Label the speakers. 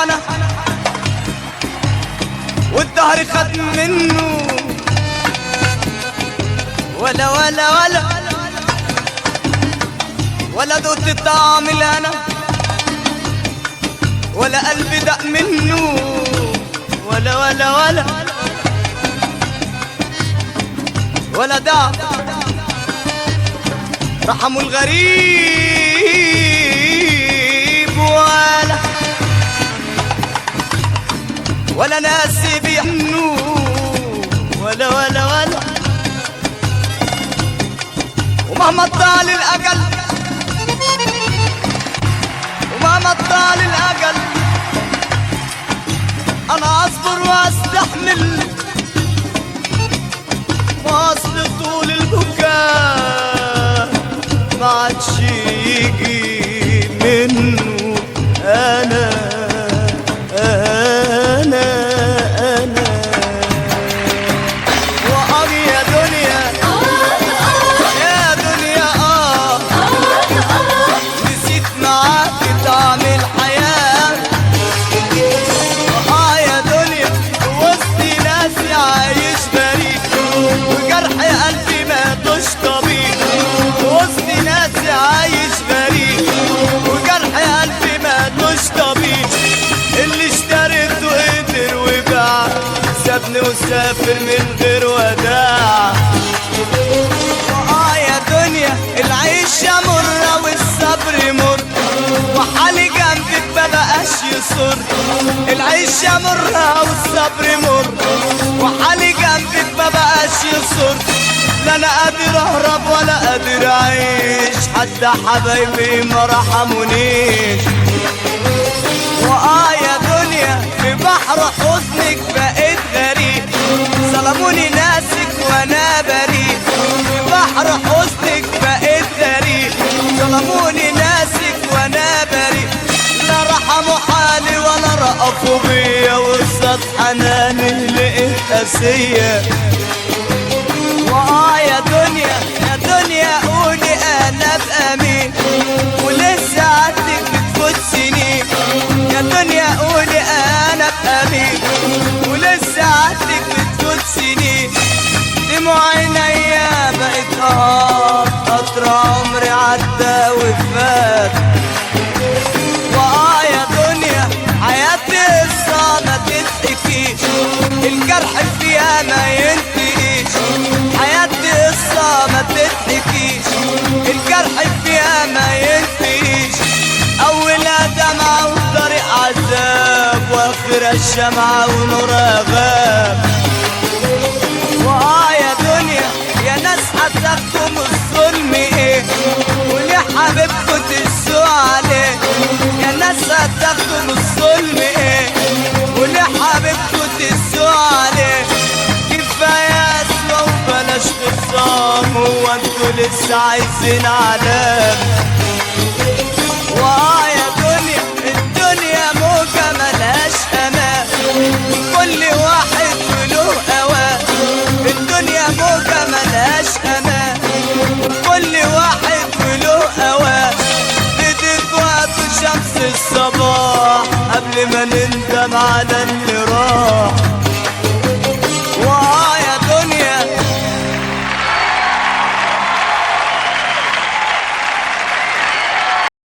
Speaker 1: انحنى والدهر خد منه ولا ولا ولا ولا دوت طعم الهنا ولا قلبي دق منه ولا ولا ولا ولا دع رحموا الغريب ولا ناس بيحنوا ولا ولا ولا ومهما طال الأجل ومهما طال الأجل أنا أصبر وأستحمل واصل طول البكاء ما عادش يجي منه أنا وأجي يا دنيا يا دنيا نسيت معاك طعم الحياة يا دنيا وسط ناسي عايش بريء وجرح قلبي ما دوش طبيب وسط ناسي عايش بريء وجرح قلبي ما دوش طبيب اللي اشتريته قدر وباع سابني وسافر من غير وداع يا دنيا العيشة مرة والصبر مر وحالي جنبك مبقاش يسر العيشة مرة والصبر مر وحالي جنبك مبقاش يسر لا انا قادر اهرب ولا قادر اعيش حتى حبايبي ما رحمونيش يا دنيا في بحر حزنك بقيت غريب ظلموني ناسك وانا بريء في بحر حزنك بقيت غريب ظلموني ناسك وانا بريء لا رحموا حالي ولا رأفوا بيا وقصة حناني لقيت قاسية يا دنيا يا دنيا قولي انا بأمين ولسه عدك بتفوت سنين يا دنيا قولي انا بأمين ولسه عدك بتفوت سنين دموع عينيا بقت نهار قطر عمري عدى وفات يا دنيا حياتي قصة ما تتحكيش الجرح فيها ما ينتهيش حياتي قصة ما تتحكيش الجرح فيها ما ينتهيش أولها دمعة وطريق عذاب وآخرها الشمعة ونورها غاب يا دنيا يا ناس هتاخدوا من الظلم ايه وليه حبيبكوا تقسوا عليه يا ناس هتاخدوا من الظلم ايه وليه حبيبكوا تقسوا عليه كفاية قسوة وبلاش خصام هو انتوا لسه عايزين علام يا دنيا الدنيا موجة ملهاش امان كل واحد وله اوان الدنيا موجة ملهاش امان كل واحد وله اوان بدك وقت شمس الصباح قبل ما نندم على اللي راح